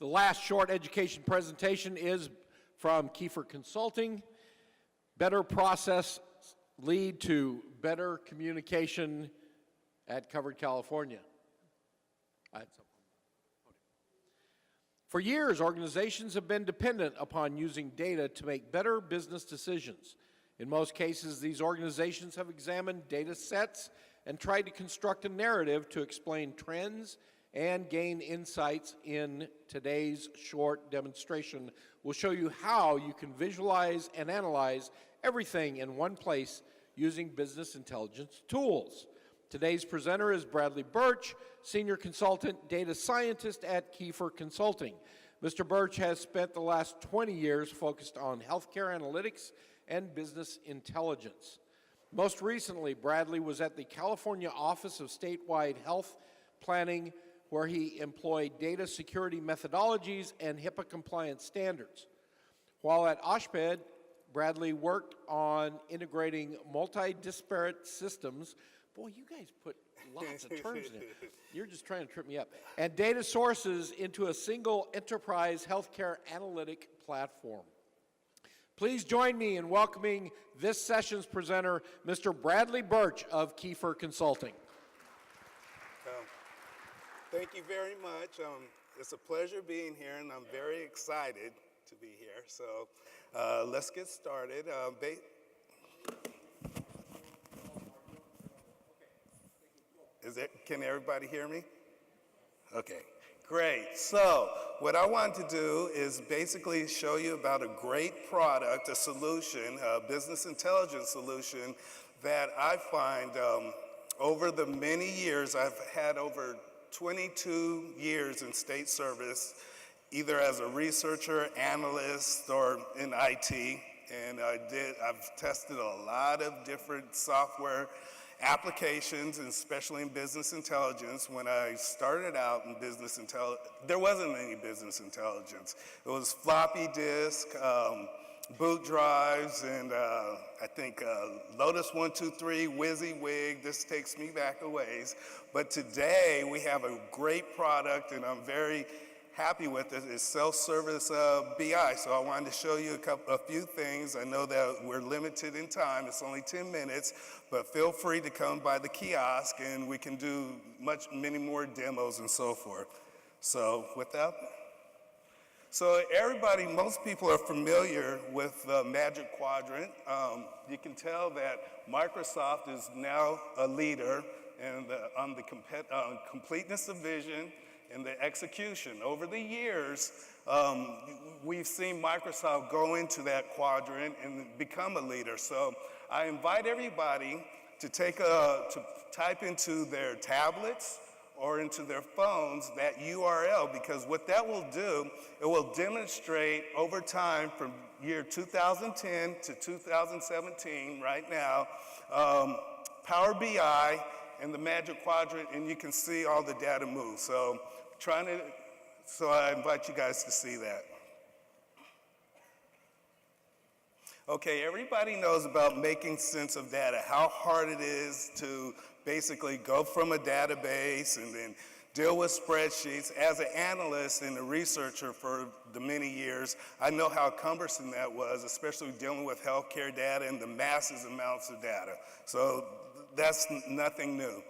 last short education presentation is from Kiefer Consulting. Better process lead to better communication at Covered California. For years, organizations have been dependent upon using data to make better business decisions. In most cases, these organizations have examined data sets and tried to construct a narrative to explain trends and gain insights. In today's short demonstration, we'll show you how you can visualize and analyze everything in one place using business intelligence tools. Today's presenter is Bradley Birch, Senior Consultant Data Scientist at Kiefer Consulting. Mr. Birch has spent the last 20 years focused on healthcare analytics and business intelligence. Most recently, Bradley was at the California Office of Statewide Health Planning, where he employed data security methodologies and HIPAA compliance standards. While at OSHPD, Bradley worked on integrating multi-disparate systems. Boy, you guys put lots of terms in it. You're just trying to trip me up. And data sources into a single enterprise healthcare analytic platform. Please join me in welcoming this session's presenter, Mr. Bradley Birch of Kiefer Consulting. Thank you very much. It's a pleasure being here, and I'm very excited to be here. So let's get started. Can everybody hear me? Okay, great. So what I want to do is basically show you about a great product, a solution, a business intelligence solution that I find over the many years. I've had over 22 years in state service, either as a researcher, analyst, or in IT. And I've tested a lot of different software applications, and especially in business intelligence. When I started out in business intelligence, there wasn't any business intelligence. It was floppy disk, boot drives, and I think Lotus 123, WYSIWYG. This takes me back a ways. But today we have a great product, and I'm very happy with it. It's self-service BI. So I wanted to show you a few things. I know that we're limited in time. It's only 10 minutes, but feel free to come by the kiosk, and we can do many more demos and so forth. So with that, so most people are familiar with the Magic Quadrant. You can tell that Microsoft is now a leader on the completeness of vision and the execution. Over the years, we've seen Microsoft go into that quadrant and become a leader. So I invite everybody to type into their tablets or into their phones that URL, because what that will do, it will demonstrate over time from year 2010 to 2017 right now, Power BI and the Magic Quadrant, and you can see all the data move. So I invite you guys to see that. Okay, everybody knows about making sense of data, how hard it is to basically go from a database and then deal with spreadsheets. As an analyst and a researcher for the many years, I know how cumbersome that was, especially dealing with healthcare data and the massive amounts of data. So that's nothing new.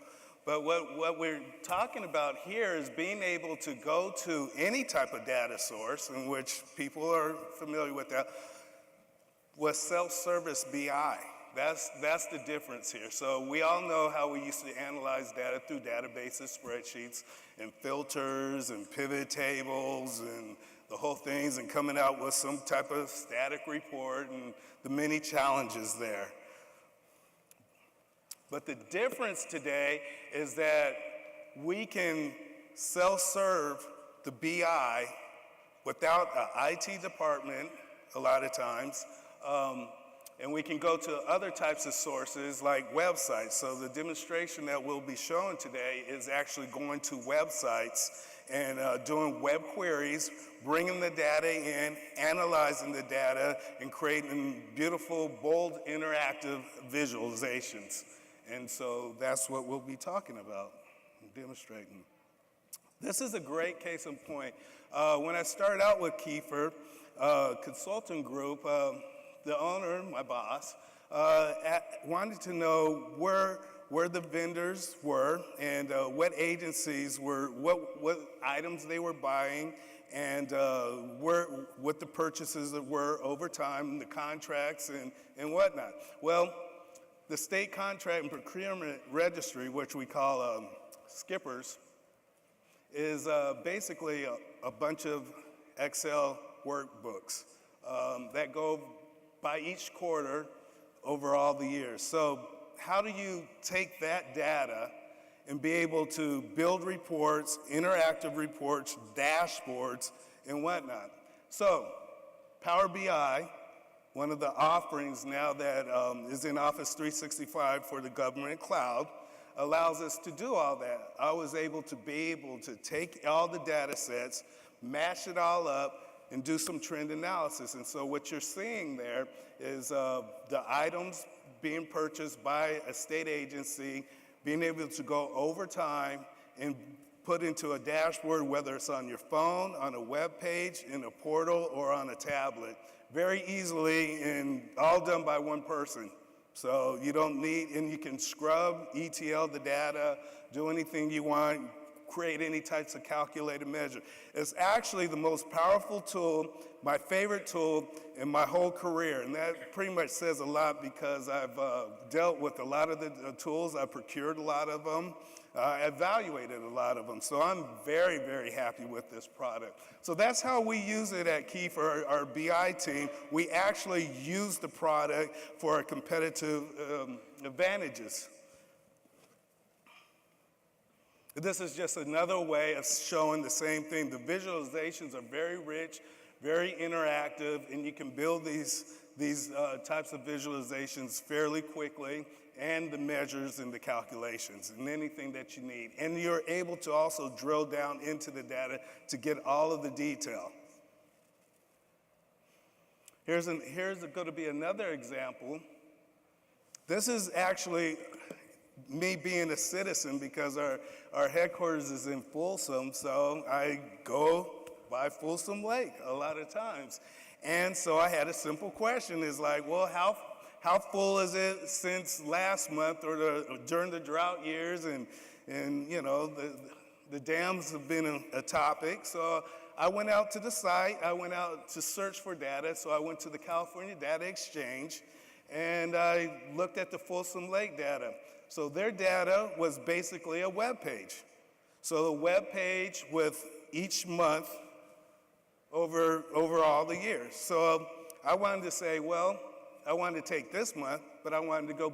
But what we're talking about here is being able to go to any type of data source, in which people are familiar with that, with self-service BI. That's the difference here. So we all know how we used to analyze data through databases, spreadsheets, and filters, and pivot tables, and the whole things, and coming out with some type of static report, and the many challenges there. But the difference today is that we can self-serve the BI without an IT department a lot of times, and we can go to other types of sources like websites. So the demonstration that we'll be showing today is actually going to websites and doing web queries, bringing the data in, analyzing the data, and creating beautiful, bold, interactive visualizations. And so that's what we'll be talking about and demonstrating. This is a great case in point When I started out with Kiefer Consulting Group, the owner, my boss, wanted to know where the vendors were and what agencies were, what items they were buying, and what the purchases were over time, the contracts and whatnot. Well, the State Contract and Procurement Registry, which we call skippers, is basically a bunch of Excel workbooks that go by each quarter over all the years. So how do you take that data and be able to build reports, interactive reports, dashboards, and whatnot? So Power BI, one of the offerings now that is in Office 365 for the government cloud, allows us to do all that. I was able to take all the data sets, mash it all up, and do some trend analysis. And so what you're seeing there is the items being purchased by a state agency, being able to go over time and put into a dashboard, whether it's on your phone, on a web page, in a portal, or on a tablet, very easily, and all done by one person. So you don't need, and you can scrub, ETL the data, do anything you want, create any types of calculated measure. It's actually the most powerful tool, my favorite tool in my whole career. And that pretty much says a lot because I've dealt with a lot of the tools, I've procured a lot of them, evaluated a lot of them. So I'm very, very happy with this product. So that's how we use it at Kiefer, our BI team. We actually use the product for our competitive advantages. This is just another way of showing the same thing. The visualizations are very rich, very interactive, and you can build these types of visualizations fairly quickly, and the measures and the calculations and anything that you need. And you're able to also drill down into the data to get all of the detail. Here's going to be another example. This is actually me being a citizen because our headquarters is in Folsom, so I go by Folsom Lake a lot of times. And so I had a simple question, is like, well, how full is it since last month or during the drought years? And you know, the dams have been a topic. So I went out to the site. I went out to search for data. So I went to the California Data Exchange, and I looked at the Folsom Lake data. So their data was basically a web page. So the web page with each month over all the years. So I wanted to say, well, I wanted to take this month, but I wanted to go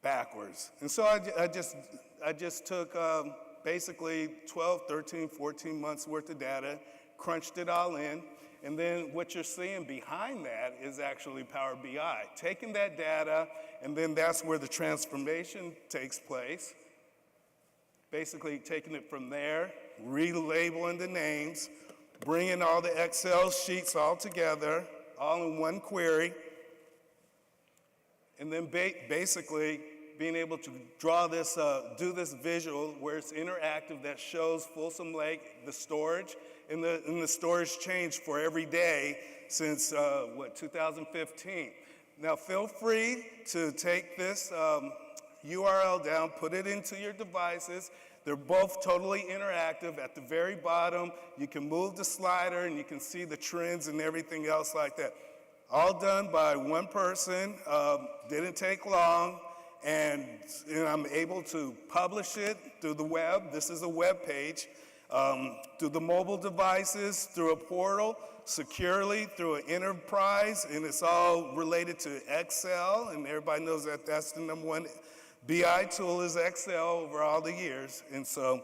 backwards. And so I just took basically 12, 13, 14 months worth of data, crunched it all in, and then what you're seeing behind that is actually Power BI. Taking that data, and then that's where the transformation takes place. Basically taking it from there, relabeling the names, bringing all the Excel sheets all together, all in one query, and then basically being able to draw this, do this visual where it's interactive that shows Folsom Lake, the storage, and the storage changed for every day since, 2015. Now feel free to take this URL down, put it into your devices. They're both totally interactive. At the very bottom, you can move the slider and you can see the trends and everything else like that. All done by one person, didn't take long, and I'm able to publish it through the web. This is a web page. Through the mobile devices, through a portal, securely, through an enterprise, and it's all related to Excel, and everybody knows that that's the number one BI tool is Excel over all the years. And so,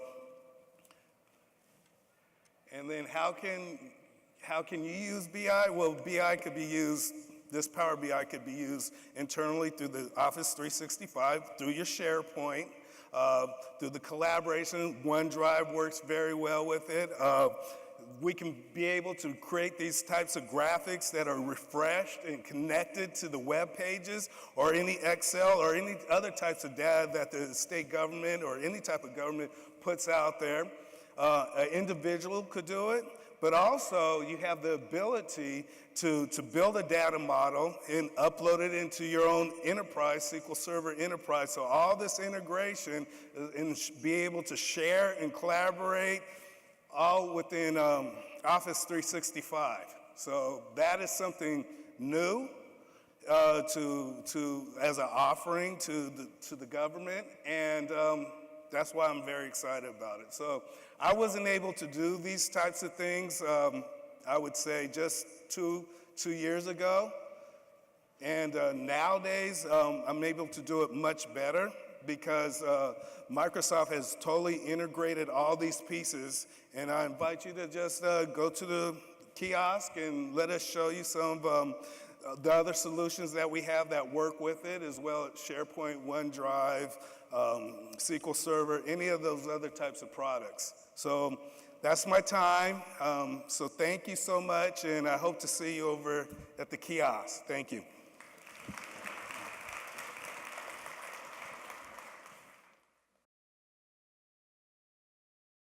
and then how can you use BI? Well, BI could be used, this Power BI could be used internally through the Office 365, through your SharePoint, through the collaboration. OneDrive works very well with it. We can be able to create these types of graphics that are refreshed and connected to the web pages or any Excel or any other types of data that the state government or any type of government puts out there. an individual could do it, but also you have the ability to build a data model and upload it into your own enterprise, SQL Server enterprise. So all this integration and be able to share and collaborate all within Office 365. So that is something new as an offering to the government, and that's why I'm very excited about it. So I wasn't able to do these types of things, I would say just two years ago. And nowadays, I'm able to do it much better because Microsoft has totally integrated all these pieces. And I invite you to just go to the kiosk and let us show you some of the other solutions that we have that work with it, as well as SharePoint, OneDrive, SQL Server, any of those other types of products. So that's my time. So thank you so much, and I hope to see you over at the kiosk. Thank you.